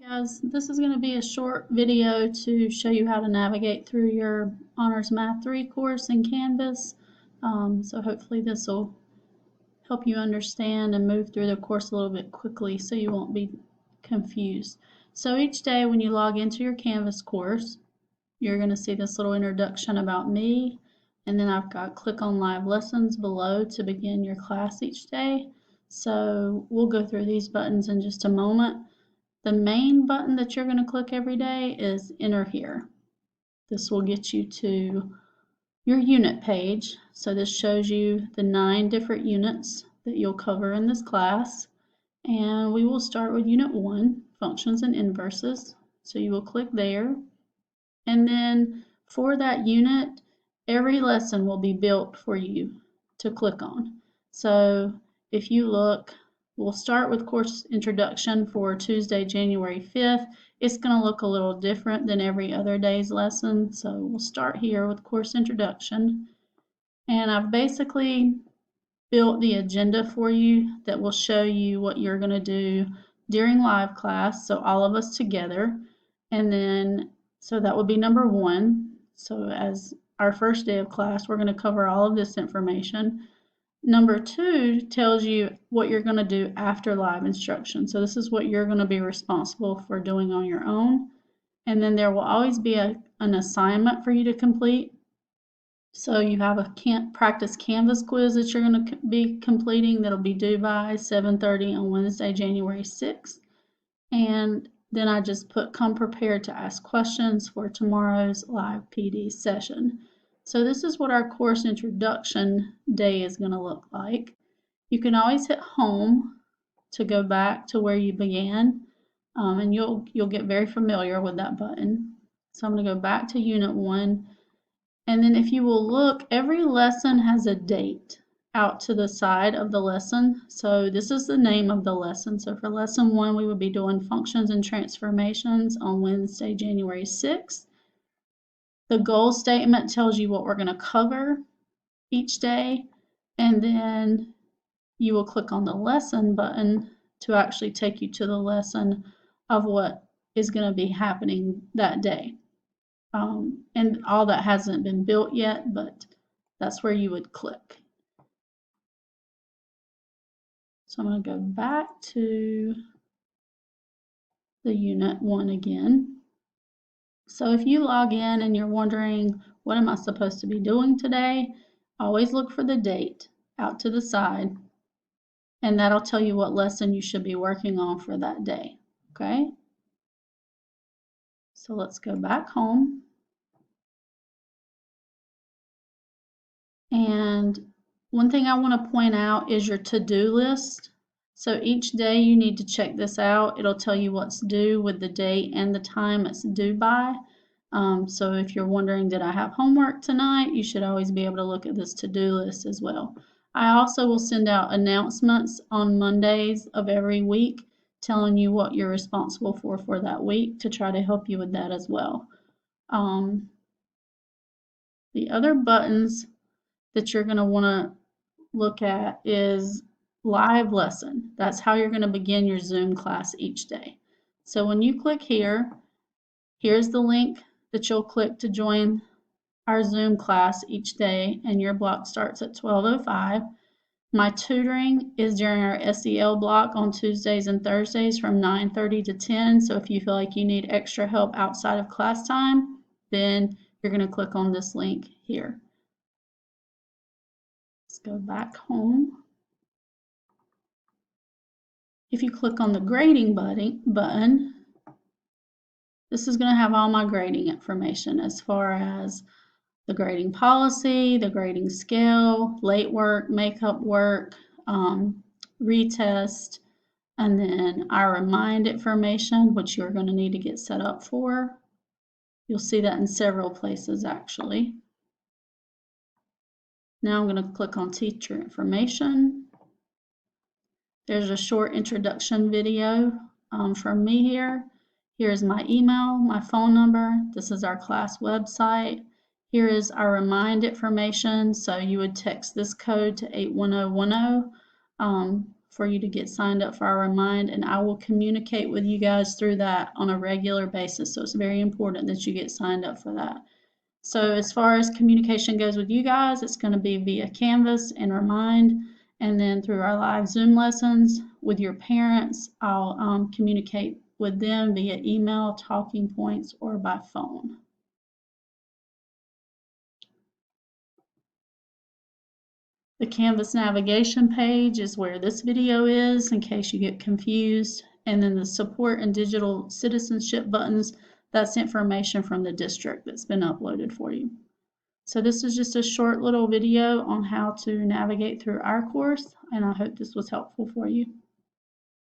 Guys, this is going to be a short video to show you how to navigate through your Honors Math 3 course in Canvas. So hopefully this will help you understand and move through the course a little bit quickly so you won't be confused. So each day when you log into your Canvas course, you're going to see this little introduction about me, and then I've got click on live lessons below to begin your class each day. So we'll go through these buttons in just a moment. The main button that you're going to click every day is enter here. This will get you to your unit page. So this shows you the 9 different units that you'll cover in this class. And we will start with unit 1, functions and inverses. So you will click there. And then for that unit, every lesson will be built for you to click on. So if you look, we'll start with course introduction for Tuesday, January 5th. It's going to look a little different than every other day's lesson. So we'll start here with course introduction. And I've basically built the agenda for you that will show you what you're going to do during live class. So all of us together. And then, so that would be number 1. So as our first day of class, we're going to cover all of this information. Number 2 tells you what you're going to do after live instruction. So this is what you're going to be responsible for doing on your own. And then there will always be an assignment for you to complete. So you have a practice Canvas quiz that you're going to be completing that'll be due by 7:30 on Wednesday, January 6th. And then I just put come prepared to ask questions for tomorrow's live PD session. So this is what our course introduction day is going to look like. You can always hit home to go back to where you began, and you'll get very familiar with that button. So I'm going to go back to unit 1, and then if you will look, every lesson has a date out to the side of the lesson. So this is the name of the lesson. So for lesson 1, we would be doing functions and transformations on Wednesday, January 6th. The goal statement tells you what we're going to cover each day, and then you will click on the lesson button to actually take you to the lesson of what is going to be happening that day. And all that hasn't been built yet, but that's where you would click. So I'm going to go back to the unit 1 again. So if you log in and you're wondering, what am I supposed to be doing today? Always look for the date out to the side, and that'll tell you what lesson you should be working on for that day. Okay? So let's go back home. And one thing I want to point out is your to-do list. So each day you need to check this out. It'll tell you what's due with the date and the time it's due by. So if you're wondering, did I have homework tonight? You should always be able to look at this to-do list as well. I also will send out announcements on Mondays of every week telling you what you're responsible for that week to try to help you with that as well. The other buttons that you're going to want to look at is live lesson. That's how you're going to begin your Zoom class each day. So when you click here, here's the link that you'll click to join our Zoom class each day, and your block starts at 12:05. My tutoring is during our SEL block on Tuesdays and Thursdays from 9:30 to 10. So if you feel like you need extra help outside of class time, then you're going to click on this link here. Let's go back home. If you click on the grading button, this is going to have all my grading information as far as the grading policy, the grading scale, late work, makeup work, retest, and then our remind information, which you're going to need to get set up for. You'll see that in several places actually. Now I'm going to click on teacher information. There's a short introduction video from me here. Here's my email, my phone number. This is our class website. Here is our remind information. So you would text this code to 81010 for you to get signed up for our Remind, and I will communicate with you guys through that on a regular basis. So it's very important that you get signed up for that. So as far as communication goes with you guys, it's going to be via Canvas and Remind, and then through our live Zoom lessons with your parents, I'll communicate with them via email, talking points, or by phone. The Canvas navigation page is where this video is, in case you get confused. And then the support and digital citizenship buttons, that's information from the district that's been uploaded for you. So this is just a short little video on how to navigate through our course, and I hope this was helpful for you.